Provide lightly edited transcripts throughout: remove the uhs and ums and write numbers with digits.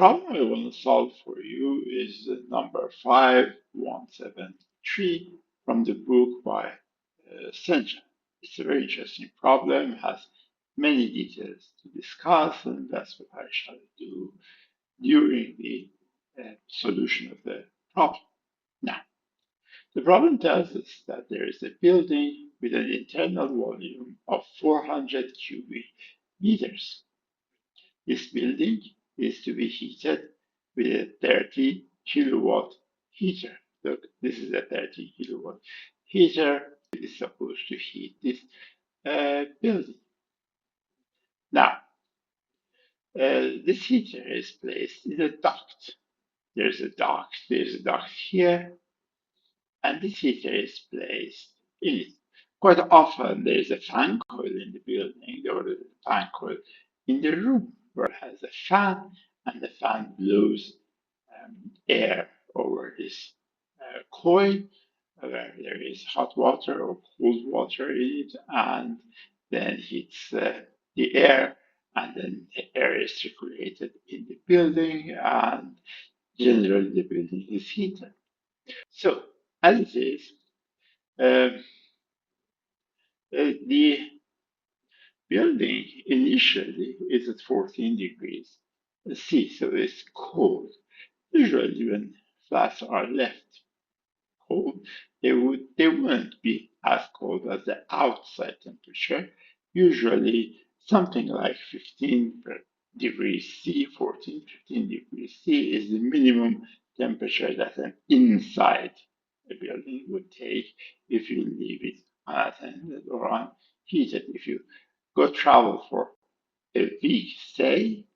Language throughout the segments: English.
problem I want to solve for you is number 5173 from the book by Senja. It's a very interesting problem, has many details to discuss, and that's what I shall do during the solution of the problem. Now, the problem tells us that there is a building with an internal volume of 400 cubic meters. This building is to be heated with a 30 kilowatt heater. Look, this is a 30 kilowatt heater. It is supposed to heat this building. Now, this heater is placed in a duct. There's a duct here, and this heater is placed in it. Quite often, there is a fan coil in the building, or a fan coil in the room where it has a fan, and the fan blows air over this coil where there is hot water or cold water in it, and then hits the air, and then the air is circulated in the building, and generally the building is heated. So, as it is, the building initially is at 14 degrees C, so it's cold. Usually, when flats are left cold, they wouldn't be as cold as the outside temperature. Usually, something like 15 degrees C, 14, 15 degrees C is the minimum temperature that an inside a building would take if you leave it unattended or unheated. If you go travel for a week stay,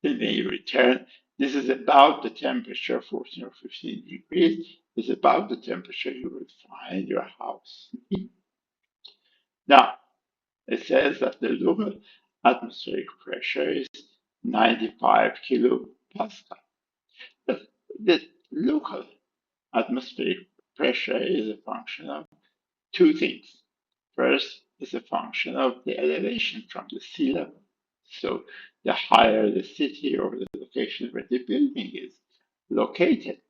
then when you return, this is about the temperature, 14 or 15 degrees, is about the temperature you would find your house in. Now, it says that the local atmospheric pressure is 95 kilopascal. The local atmospheric pressure is a function of two things. First, it's a function of the elevation from the sea level. So the higher the city or the location where the building is located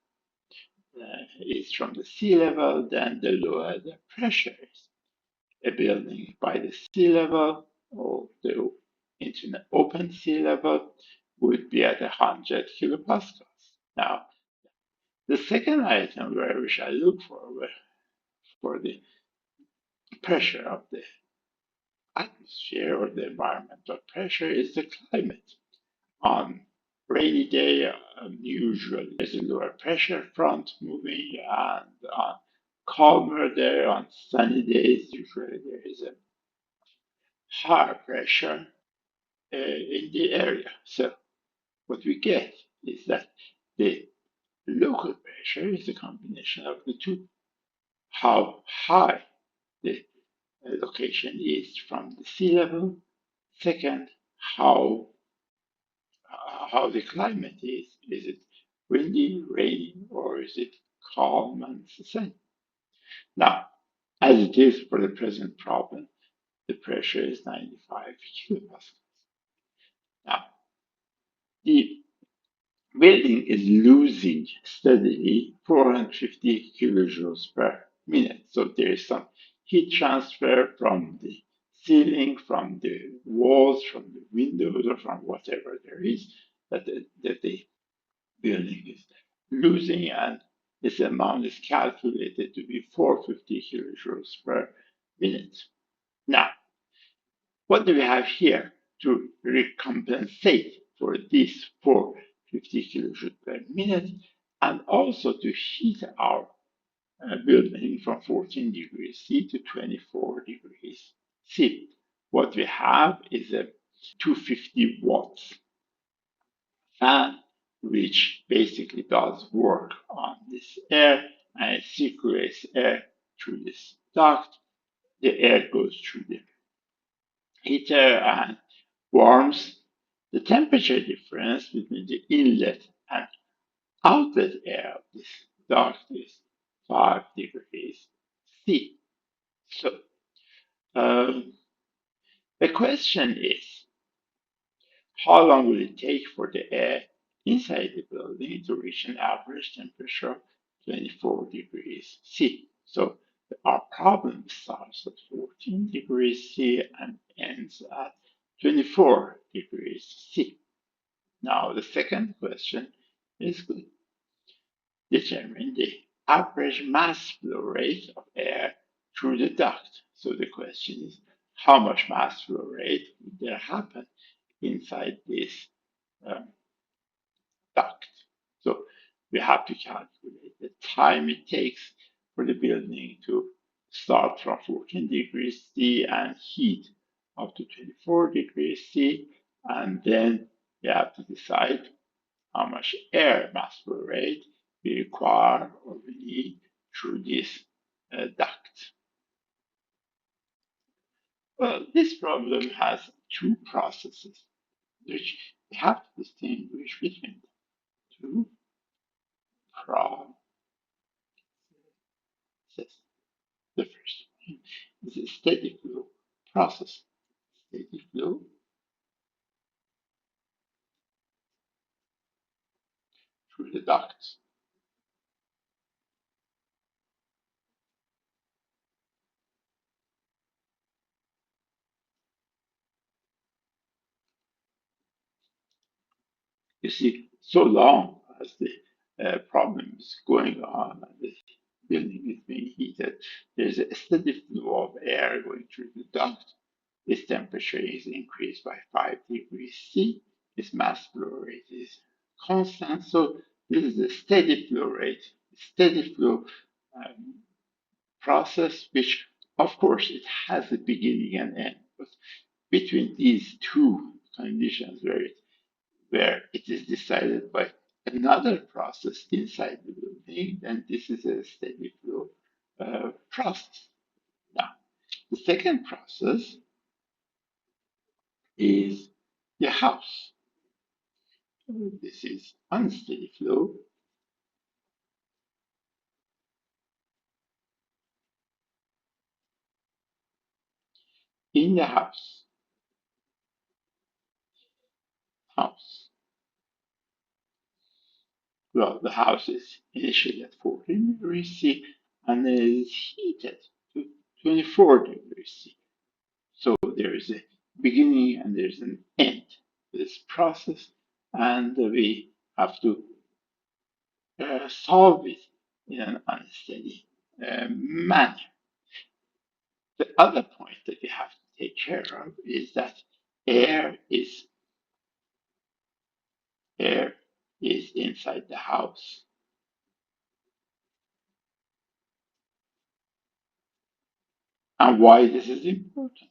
is from the sea level, then the lower the pressure is. A building by the sea level or into an open sea level would be at 100 kilopascals. Now, the second item where we shall look for the pressure of the atmosphere or the environmental pressure is the climate. On rainy day, usually there's a lower pressure front moving, and on calmer day, on sunny days, usually there is a higher pressure in the area. So what we get is that the local pressure is a combination of the two. How high the location is from the sea level. Second, how the climate is. Is it windy, rainy, or is it calm and sunny? Now, as it is for the present problem, the pressure is 95 kilopascals. Now, the building is losing steadily 450 kilojoules per minute. So there is some heat transfer from the ceiling, from the walls, from the windows, or from whatever there is that the building is losing, and this amount is calculated to be 450 kilojoules per minute. Now, what do we have here to recompensate for this 450 kilojoules per minute, and also to heat our building from 14 degrees C to 24 degrees C? What we have is a 250 watts fan, which basically does work on this air, and it circulates air through this duct. The air goes through the heater and warms. The temperature difference between the inlet and outlet air of this duct is 5 degrees C. So the question is, how long will it take for the air inside the building to reach an average temperature of 24 degrees C. So our problem starts at 14 degrees C and ends at 24 degrees C. Now the second question is determine the average mass flow rate of air through the duct. So the question is, how much mass flow rate would there happen inside this um, duct? So we have to calculate the time it takes for the building to start from 14 degrees C and heat up to 24 degrees C, and then we have to decide how much air mass flow rate we require or we need through this duct. Well, this problem has two processes, which we have to distinguish between two processes. The first one is a steady flow process. Steady flow through the ducts. You see, so long as the problem is going on and the building is being heated, there's a steady flow of air going through the duct. This temperature is increased by 5 degrees C. This mass flow rate is constant. So this is a steady flow rate, steady flow um, process, which of course it has a beginning and end. But between these two conditions where it is decided by another process inside the building, then this is a steady flow process. Now, the second process is the house. This is unsteady flow in the house. House. Well, the house is initially at 14 degrees C and then it is heated to 24 degrees C. So there is a beginning and there's an end to this process, and we have to solve it in an unsteady manner. The other point that we have to take care of is that air is air is inside the house. And why this is important?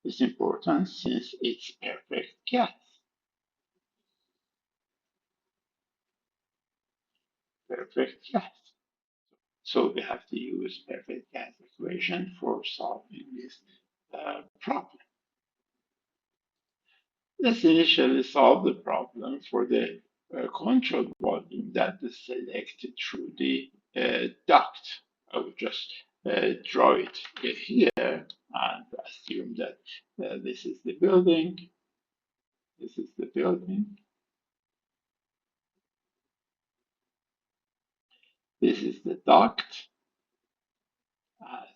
It's important since it's perfect gas. Perfect gas. So we have to use perfect gas equation for solving this problem. Let's initially solve the problem for the control volume that is selected through the duct. I will just draw it here and assume that this is the building. This is the building. This is the duct, as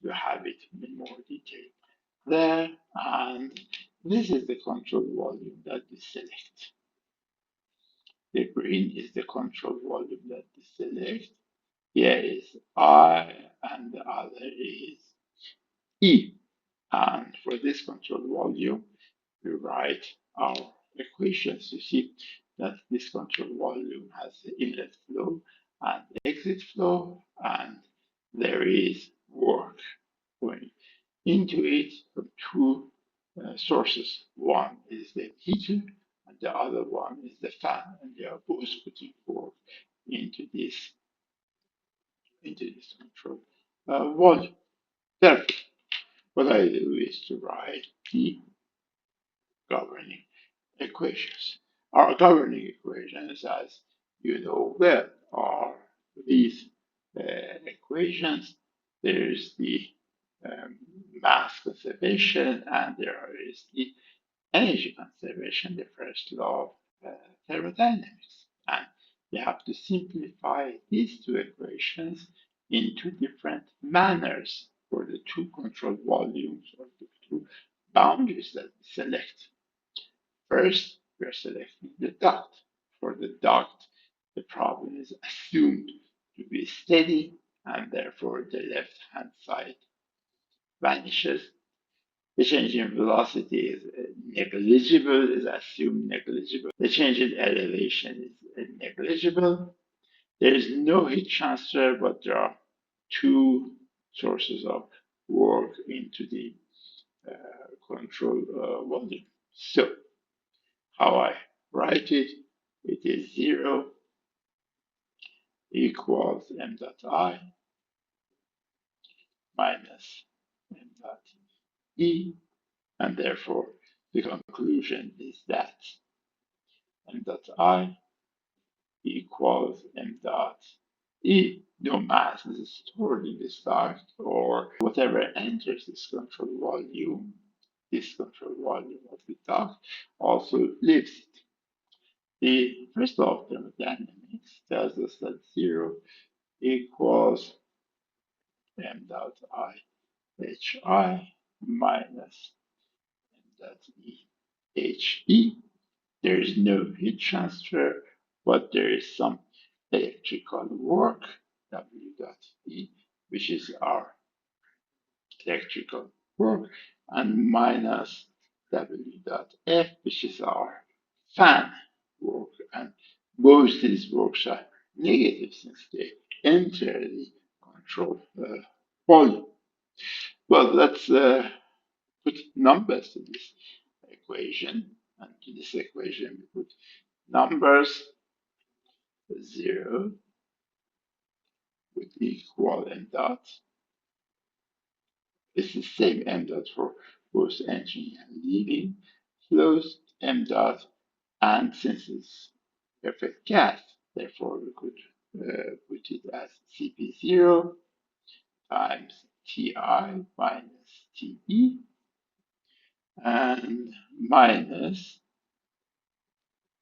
you have it in more detail there. And this is the control volume that we select. The green is the control volume that we select. Here is I, and the other is E. And for this control volume, we write our equations. You see that this control volume has inlet flow and exit flow, and there is work going into it from two sources. One is the heater, and the other one is the fan, and they are both putting work into this control volume. Therefore, what I do is to write the governing equations. Our governing equations, as you know well, are these equations. There's the um, mass conservation, and there is the energy conservation, the first law of thermodynamics. And you have to simplify these two equations into different manners for the two control volumes or the two boundaries that we select. First, we are selecting the duct. For the duct, the problem is assumed to be steady, and therefore the left-hand side vanishes. The change in velocity is negligible, is assumed negligible. The change in elevation is negligible. There is no heat transfer, but there are two sources of work into the control volume. So, how I write it, it is 0 equals m dot I minus m dot E, and therefore the conclusion is that m dot I equals m dot E. No mass is stored in this duct, or whatever enters this control volume of the duct also leaves it. The first law of thermodynamics tells us that 0 equals m dot I HI minus m dot E HE. There is no heat transfer, but there is some electrical work, W dot E, which is our electrical work, and minus W dot F, which is our fan work. And both these works are negative since they enter the control volume. Well, let's put numbers to this equation. And to this equation, we put numbers. 0 would equal m dot. It's the same m dot for both entering and leaving flows, m dot, and since it's perfect gas, therefore we could put it as Cp0 times Ti minus Te, and minus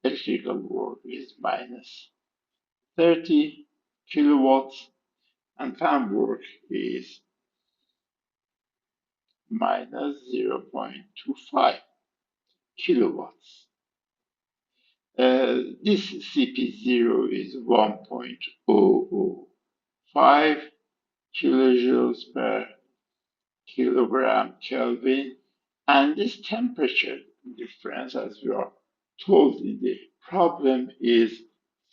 electrical work is minus 30 kilowatts, and fan work is minus 0.25 kilowatts. This Cp0 is 1.005 kilojoules per kilogram Kelvin, and this temperature difference, as we are told in the problem, is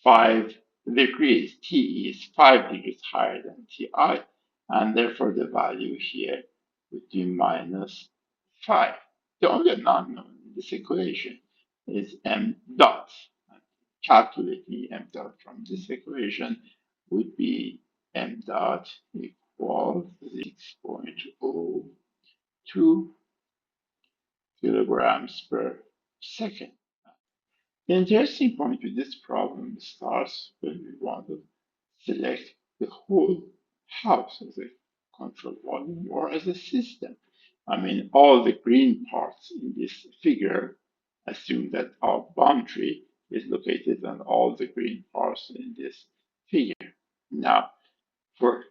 5 degrees. T is 5 degrees higher than Ti, and therefore the value here would be minus 5. The only unknown in this equation is m dot. Calculating m dot from this equation would be m dot equals 6.02 kilograms per second. The interesting point with this problem starts when we want to select the whole house as a control volume or as a system. I mean, all the green parts in this figure assume that our boundary is located on all the green parts in this figure. Now, for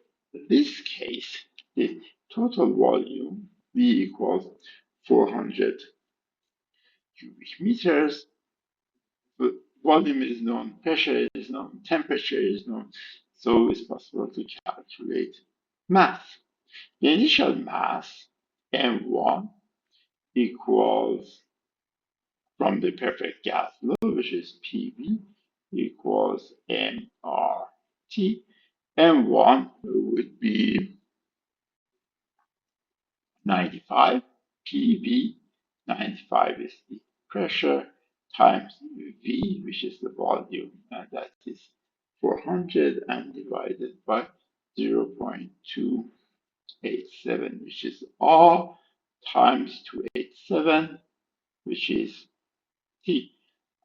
this case, the total volume V equals 400 cubic meters. The volume is known, pressure is known, temperature is known, so it's possible to calculate mass. The initial mass, M1, equals from the perfect gas law, which is PV, equals mRT. M1 would be 95, PV, 95 is the pressure, times V, which is the volume, and that is 400, and divided by 0.287, which is R, times 287, which is T,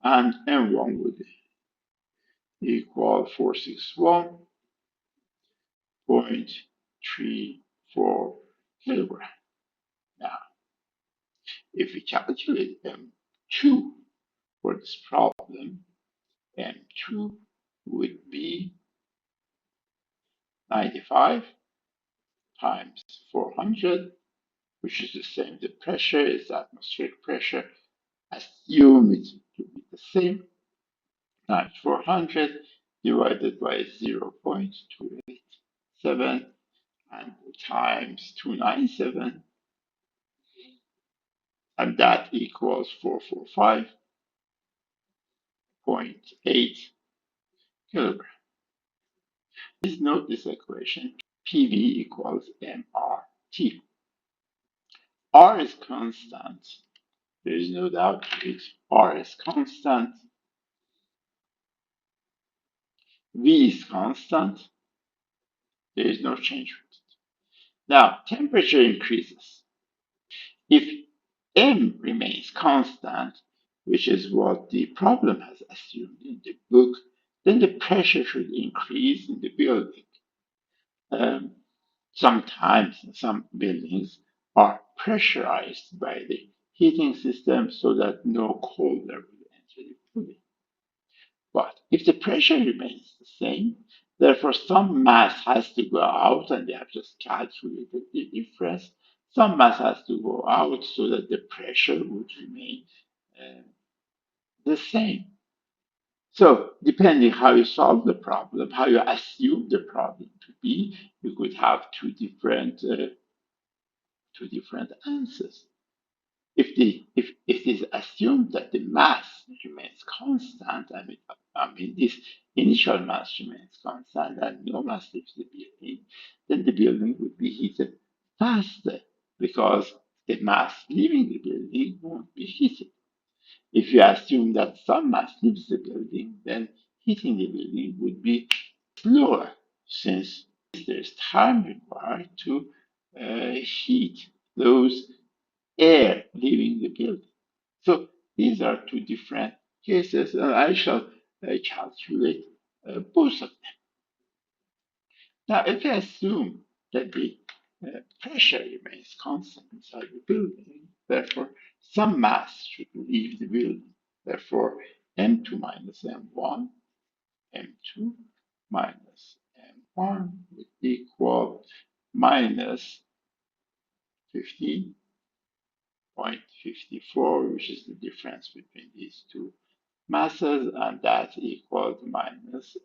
and M1 would equal 461.34 kilograms. Now, if we calculate M2 for this problem, M2 would be 95 times 400, which is the same. The pressure is atmospheric pressure. Assume it to be the same, times 400 divided by 0.287 and times 297, and that equals 445.8 kilograms. Please note this equation, PV equals mRT. R is constant. There is no doubt to it. R is constant. V is constant. There is no change with it. Now, temperature increases. If M remains constant, which is what the problem has assumed in the book, then the pressure should increase in the building. Sometimes some buildings are pressurized by the heating system so that no cold air will enter the building. But if the pressure remains the same, therefore some mass has to go out, and they have just calculated the difference. Some mass has to go out so that the pressure would remain uh, the same. So, depending how you solve the problem, how you assume the problem to be, you could have two different answers. If it is assumed that the mass remains constant, I mean this initial mass remains constant and no mass leaves the building, then the building would be heated faster because the mass leaving the building won't be heated. If you assume that some mass leaves the building, then heating the building would be slower since there's time required to heat those air leaving the building. So these are two different cases, and I shall calculate both of them. Now, if I assume that the pressure remains constant inside the building, therefore some mass should leave the building. Therefore, M2 minus M1, M2 minus M1 would equal minus 15.54, which is the difference between these two masses, and that equals minus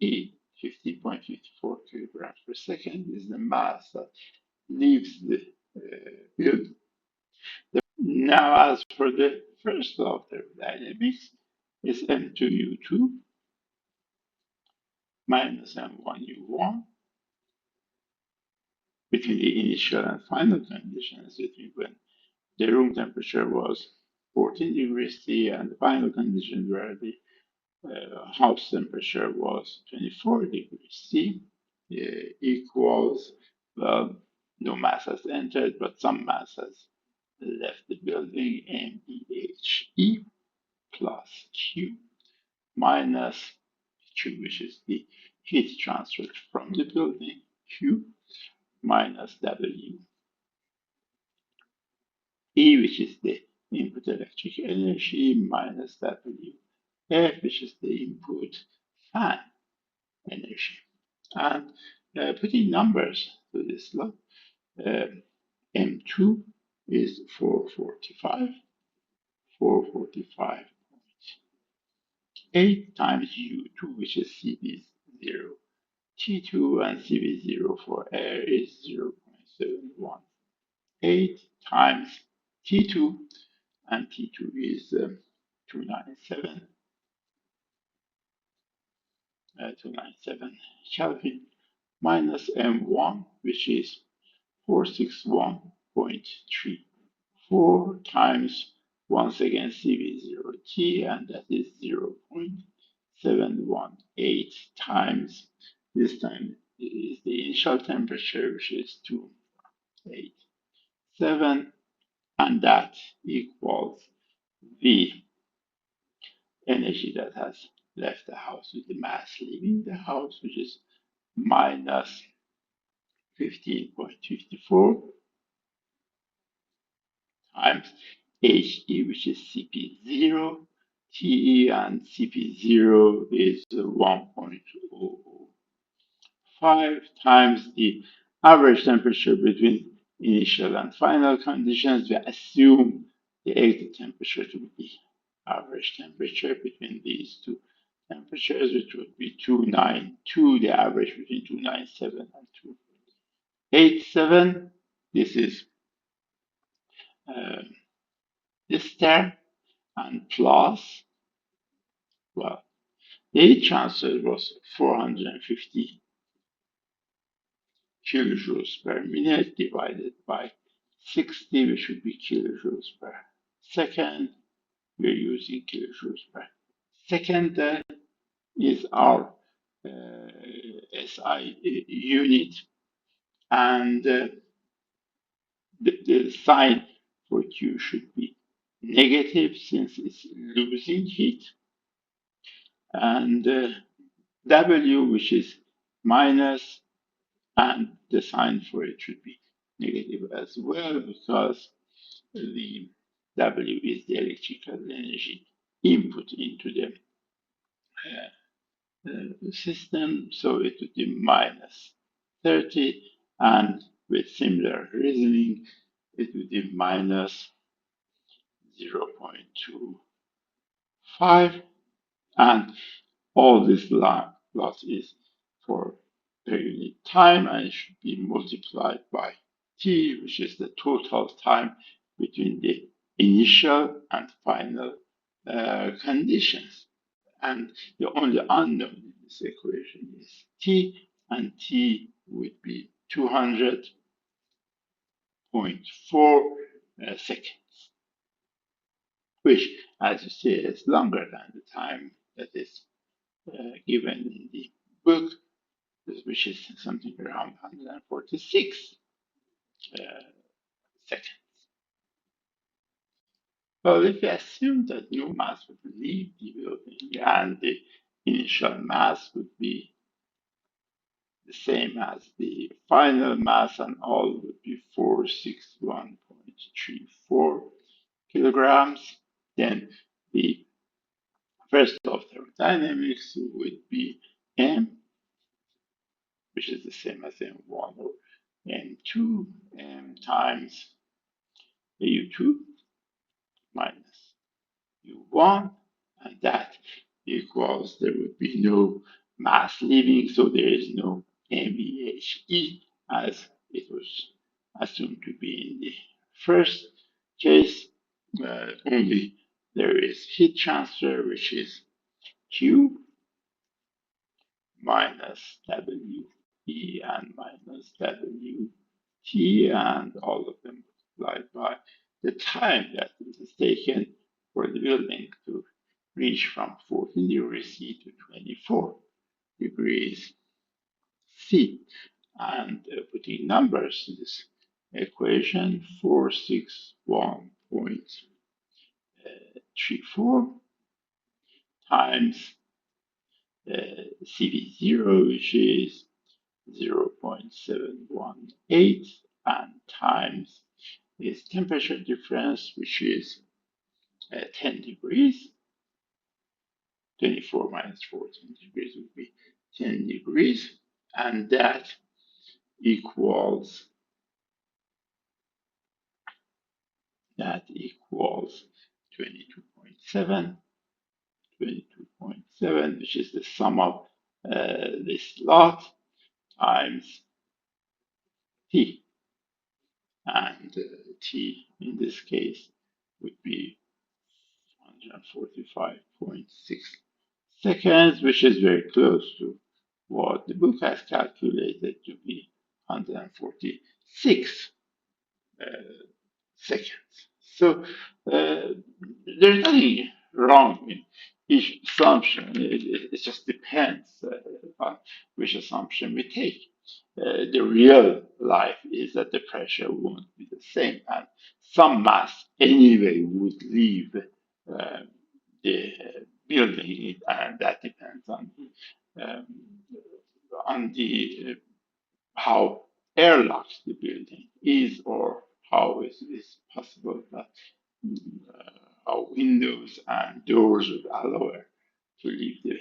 ME. 15.54 kilograms per second is the mass that leaves the building. Now, as for the first law of thermodynamics, is M2U2 minus M1U1 between the initial and final conditions, between when the room temperature was 14 degrees C and the final conditions where the house temperature was 24 degrees C, equals, well, no mass has entered, but some mass has left the building, MEHE plus Q minus Q, which is the heat transferred from the building, Q minus W, E, which is the input electric energy, minus W, F, which is the input fan energy. And putting numbers to this law, M2 is 445.8 times U2, which is CV0. T2 and CV0 for air is 0.718 times T2, and T2 is 297 Kelvin, minus M1, which is 461.34 times, once again, CV0T, and that is 0.718 times, this time is the initial temperature, which is 287, and that equals the energy that has left the house with the mass leaving the house, which is minus 15.54 times HE, which is CP0, TE and CP0 is 1.005 times the average temperature between initial and final conditions. We assume the exit temperature to be the average temperature between these two temperatures, which would be 292, the average between 297 and 287. This is uh, this term, and plus, well, the heat transfer was 450 kilojoules per minute divided by 60, which would be kilojoules per second. We're using kilojoules per second. Is our SI unit, and the sign for Q should be negative since it's losing heat, and W, which is minus, and the sign for it should be negative as well, because the W is the electrical energy input into the system, so it would be minus 30, and with similar reasoning, it would be minus 0.25, and all this lot is for per unit time, and it should be multiplied by T, which is the total time between the initial and final conditions. And the only unknown in this equation is T, and T would be 200.4 seconds, which, as you see, is longer than the time that is given in the book, which is something around 146 seconds. Well, if we assume that no mass would leave the building and the initial mass would be the same as the final mass, and all would be 461.34 kilograms, then the first law of thermodynamics would be M, which is the same as M1 or M2, M times U2 minus U1, and that equals, there would be no mass leaving, so there is no MEHE as it was assumed to be in the first case. Only there is heat transfer, which is Q minus WE and minus WT, and all of them multiplied by the time that it is taken for the building to reach from 14 degrees C to 24 degrees C. And putting numbers in this equation, 461.34 times CV0, which is 0.718, and times this temperature difference, which is 10 degrees. 24 minus 14 degrees would be 10 degrees, and that equals 22.7, which is the sum of this lot times T, and T in this case would be 145.6 seconds, which is very close to what the book has calculated to be 146 seconds. So there's nothing wrong in each assumption. It just depends on which assumption we take. The real life is that the pressure won't be the same, and some mass anyway would leave the building, and that depends um, on the how airlocked the building is, or how is it possible that how windows and doors would allow her to leave the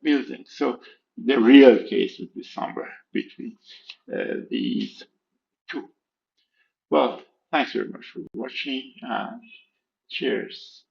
building. So the real case would be somewhere between these two. Well, thanks very much for watching and cheers.